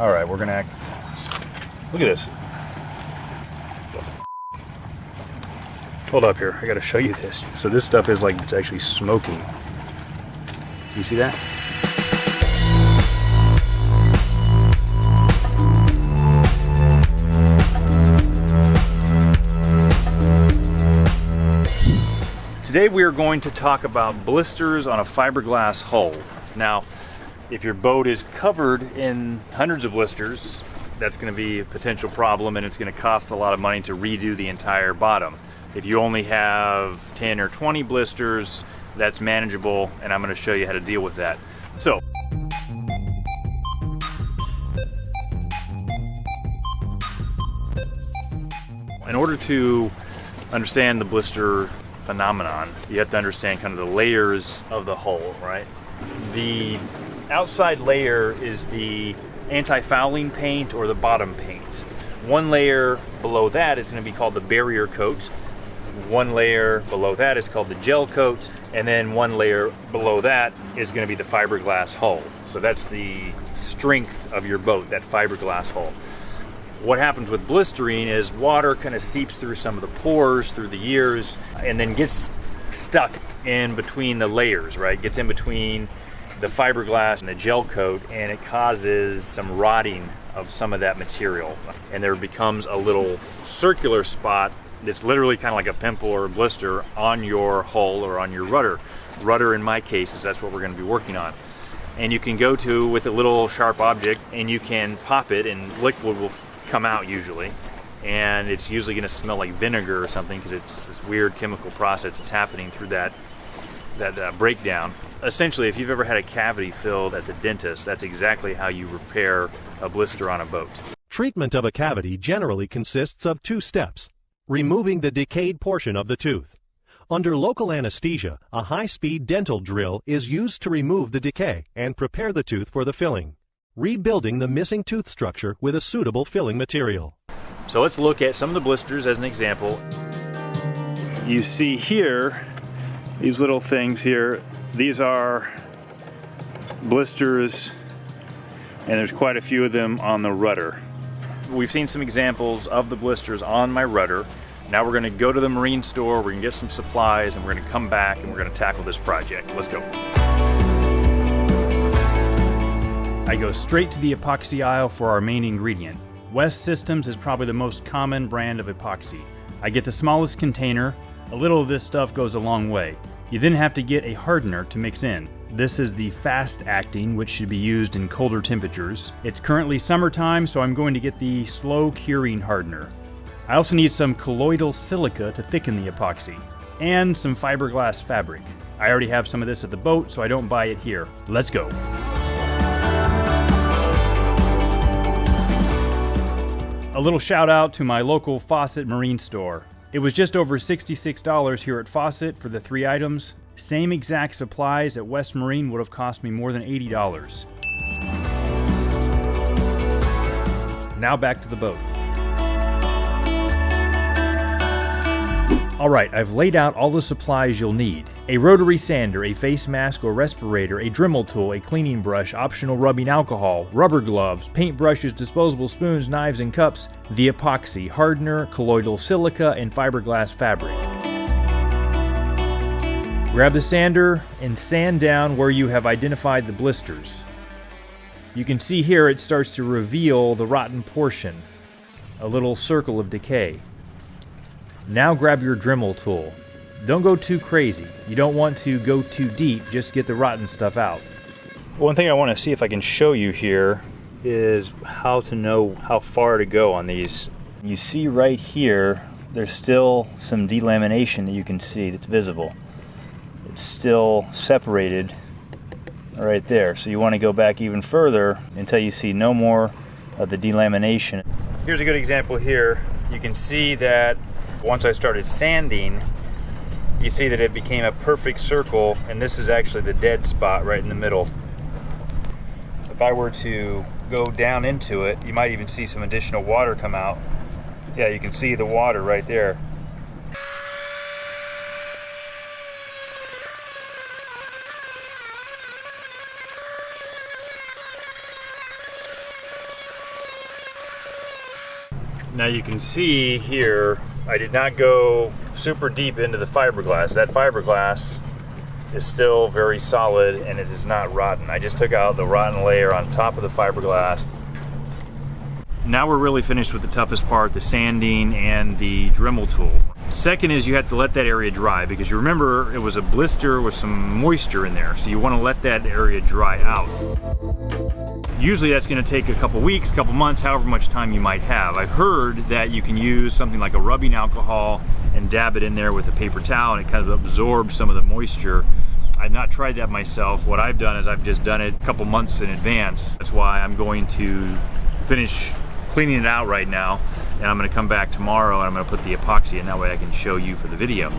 All right, we're gonna act. Look at this. Hold up here. I gotta show you this. So this stuff is like, it's actually smoking. You see that? Today we are going to talk about blisters on a fiberglass hull. Now, if your boat is covered in hundreds of blisters, that's going to be a potential problem, and it's going to cost a lot of money to redo the entire bottom. If you only have 10 or 20 blisters, that's manageable, and I'm going to show you how to deal with that. So, in order to understand the blister phenomenon, you have to understand kind of the layers of the hull, right? The outside layer is the anti-fouling paint or the bottom paint. One layer below that is going to be called the barrier coat. One layer below that is called the gel coat, and then one layer below that is going to be the fiberglass hull. So that's the strength of your boat, that fiberglass hull. What happens with blistering is water kind of seeps through some of the pores through the years and then gets stuck in between the layers, right? Gets in between the fiberglass and the gel coat, and it causes some rotting of some of that material. And there becomes a little circular spot that's literally kind of like a pimple or a blister on your hull or on your rudder. Rudder in my case is that's what we're going to be working on. And you can go to with a little sharp object and you can pop it and liquid will come out usually, and it's usually going to smell like vinegar or something because it's this weird chemical process that's happening through that breakdown. Essentially, if you've ever had a cavity filled at the dentist, that's exactly how you repair a blister on a boat. Treatment of a cavity generally consists of two steps: removing the decayed portion of the tooth. Under local anesthesia, a high-speed dental drill is used to remove the decay and prepare the tooth for the filling, rebuilding the missing tooth structure with a suitable filling material. So let's look at some of the blisters as an example. You see here, these little things here, these are blisters, and there's quite a few of them on the rudder. We've seen some examples of the blisters on my rudder. Now we're going to go to the marine store, we're going to get some supplies, and we're going to come back and we're going to tackle this project. Let's go. I go straight to the epoxy aisle for our main ingredient. West Systems is probably the most common brand of epoxy. I get the smallest container. A little of this stuff goes a long way. You then have to get a hardener to mix in. This is the fast acting, which should be used in colder temperatures. It's currently summertime, so I'm going to get the slow curing hardener. I also need some colloidal silica to thicken the epoxy, and some fiberglass fabric. I already have some of this at the boat, so I don't buy it here. Let's go. A little shout out to my local Fawcett Marine store. It was just over $66 here at Fawcett for the 3 items. Same exact supplies at West Marine would have cost me more than $80. Now back to the boat. Alright, I've laid out all the supplies you'll need. A rotary sander, a face mask or respirator, a Dremel tool, a cleaning brush, optional rubbing alcohol, rubber gloves, paint brushes, disposable spoons, knives and cups, the epoxy, hardener, colloidal silica, and fiberglass fabric. Grab the sander and sand down where you have identified the blisters. You can see here it starts to reveal the rotten portion, a little circle of decay. Now grab your Dremel tool. Don't go too crazy. You don't want to go too deep, just get the rotten stuff out. One thing I want to see if I can show you here is how to know how far to go on these. You see right here, there's still some delamination that you can see that's visible. It's still separated right there. So you want to go back even further until you see no more of the delamination. Here's a good example here. You can see that once I started sanding, you see that it became a perfect circle, and this is actually the dead spot right in the middle. If I were to go down into it, you might even see some additional water come out. Yeah, you can see the water right there. Now you can see here, I did not go super deep into the fiberglass. That fiberglass is still very solid and it is not rotten. I just took out the rotten layer on top of the fiberglass. Now we're really finished with the toughest part, the sanding and the Dremel tool. Second is you have to let that area dry, because you remember it was a blister with some moisture in there, so you want to let that area dry out. Usually that's going to take a couple weeks, couple months, however much time you might have. I've heard that you can use something like a rubbing alcohol and dab it in there with a paper towel and it kind of absorbs some of the moisture. I've not tried that myself. What I've done is I've just done it a couple months in advance. That's why I'm going to finish cleaning it out right now, and I'm going to come back tomorrow and I'm going to put the epoxy in, that way I can show you for the video.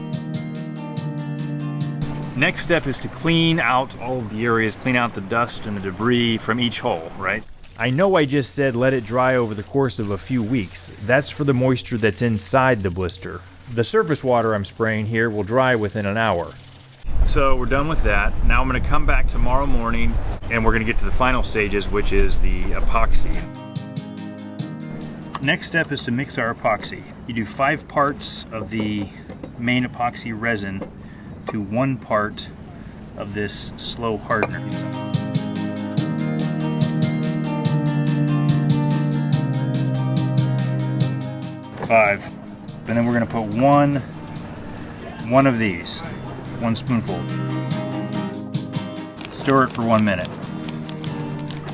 Next step is to clean out all of the areas, clean out the dust and the debris from each hole, right? I know I just said let it dry over the course of a few weeks. That's for the moisture that's inside the blister. The surface water I'm spraying here will dry within an hour. So we're done with that. Now I'm going to come back tomorrow morning and we're going to get to the final stages, which is the epoxy. Next step is to mix our epoxy. You do 5 parts of the main epoxy resin to 1 part of this slow hardener. 5. And then we're going to put one of these, 1 spoonful. Stir it for 1 minute.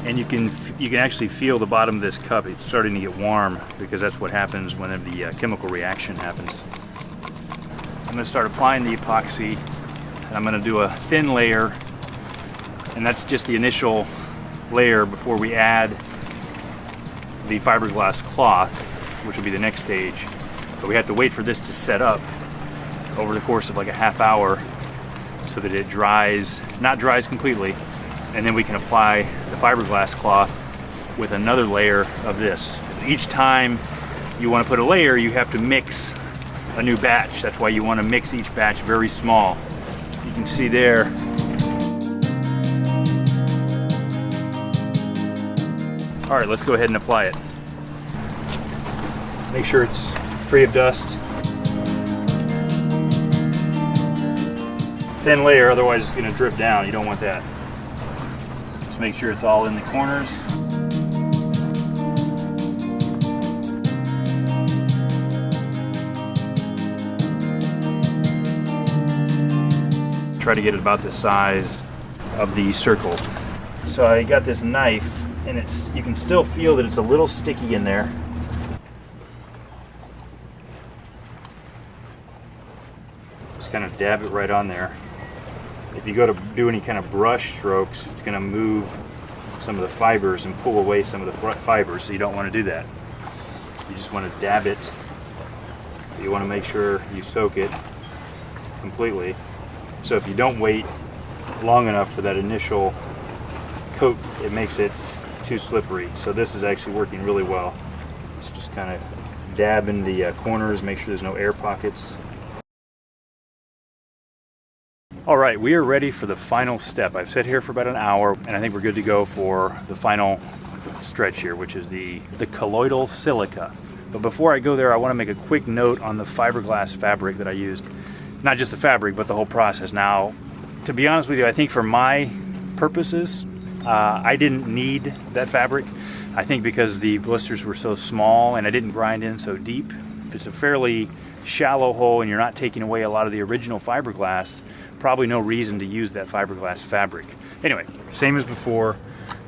And you can actually feel the bottom of this cup. It's starting to get warm, because that's what happens whenever the chemical reaction happens. I'm going to start applying the epoxy, and I'm going to do a thin layer, and that's just the initial layer before we add the fiberglass cloth, which will be the next stage. But we have to wait for this to set up over the course of like a half hour so that it dries, not dries completely, and then we can apply the fiberglass cloth with another layer of this. Each time you want to put a layer, you have to mix a new batch. That's why you want to mix each batch very small. You can see there. All right, let's go ahead and apply it. Make sure it's free of dust. Thin layer, otherwise it's going to drip down. You don't want that. Just make sure it's all in the corners. Try to get it about the size of the circle. So I got this knife, and you can still feel that it's a little sticky in there. Just kind of dab it right on there. If you go to do any kind of brush strokes, it's going to move some of the fibers and pull away some of the fibers, so you don't want to do that. You just want to dab it. You want to make sure you soak it completely. So if you don't wait long enough for that initial coat, it makes it too slippery. So this is actually working really well. Just kind of dab in the corners, make sure there's no air pockets. All right, we are ready for the final step. I've sat here for about an hour, and I think we're good to go for the final stretch here, which is the colloidal silica. But before I go there, I want to make a quick note on the fiberglass fabric that I used. Not just the fabric, but the whole process. Now, to be honest with you, I think for my purposes, I didn't need that fabric. I think because the blisters were so small and I didn't grind in so deep. If it's a fairly shallow hole and you're not taking away a lot of the original fiberglass, probably no reason to use that fiberglass fabric. Anyway, same as before.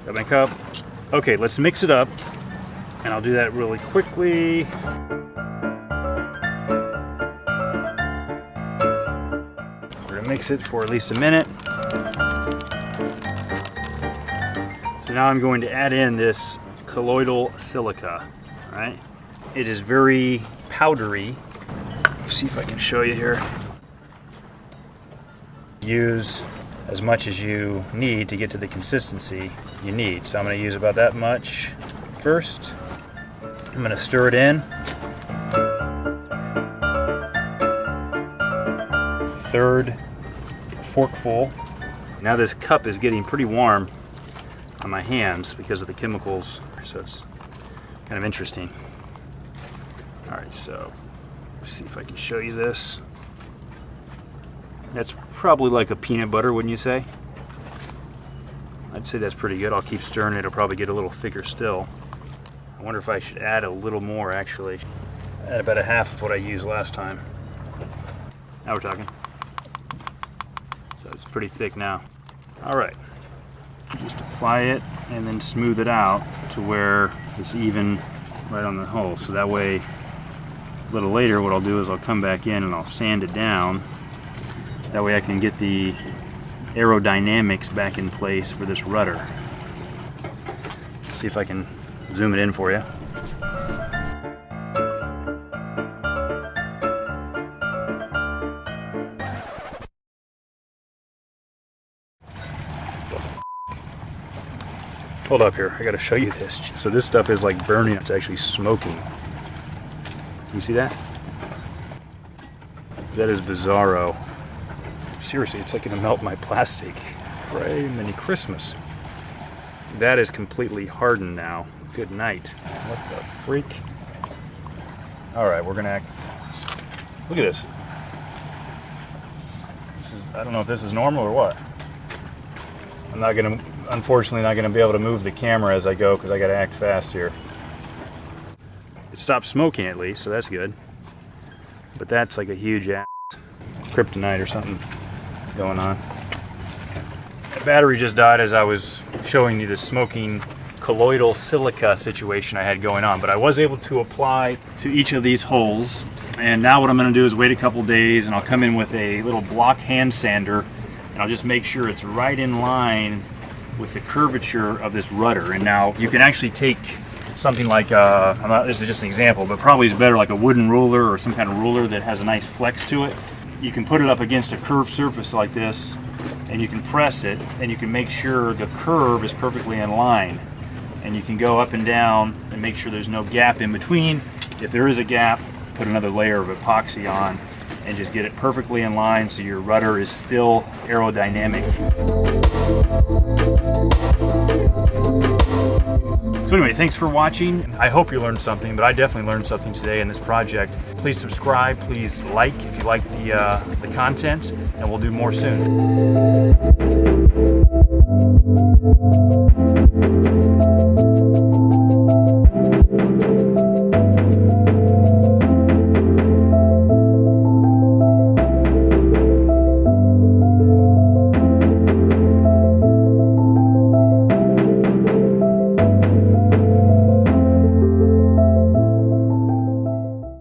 Got my cup. Okay, let's mix it up, and I'll do that really quickly. Mix it for at least a minute. So now I'm going to add in this colloidal silica. All right, it is very powdery. Let's see if I can show you here. Use as much as you need to get to the consistency you need. So I'm going to use about that much first. I'm going to stir it in. Third forkful. Now this cup is getting pretty warm on my hands because of the chemicals, so it's kind of interesting. Alright, so let's see if I can show you this. That's probably like a peanut butter, wouldn't you say? I'd say that's pretty good. I'll keep stirring it. It'll probably get a little thicker still. I wonder if I should add a little more, actually. Add about a half of what I used last time. Now we're talking. So it's pretty thick now. Alright. Just apply it and then smooth it out to where it's even right on the hole. So that way, a little later, what I'll do is I'll come back in and I'll sand it down. That way I can get the aerodynamics back in place for this rudder. See if I can zoom it in for you. Hold up here, I gotta show you this. So this stuff is like burning, it's actually smoking. You see that? That is bizarro. Seriously, it's like gonna melt my plastic. Pray many Christmas. That is completely hardened now. Good night. What the freak? Alright, we're gonna act. Look at this. I don't know if this is normal or what. I'm not gonna, unfortunately, not gonna be able to move the camera as I go because I gotta act fast here. It stopped smoking at least, so that's good. But that's like a huge ass kryptonite or something going on. The battery just died as I was showing you the smoking colloidal silica situation I had going on, but I was able to apply to each of these holes, and now what I'm going to do is wait a couple days and I'll come in with a little block hand sander and I'll just make sure it's right in line with the curvature of this rudder. And now you can actually take something like, this is just an example, but probably is better like a wooden ruler or some kind of ruler that has a nice flex to it. You can put it up against a curved surface like this and you can press it and you can make sure the curve is perfectly in line. And you can go up and down and make sure there's no gap in between. If there is a gap, put another layer of epoxy on and just get it perfectly in line so your rudder is still aerodynamic. So anyway, thanks for watching. I hope you learned something, but I definitely learned something today in this project. Please subscribe, please like if you like the content, and we'll do more soon.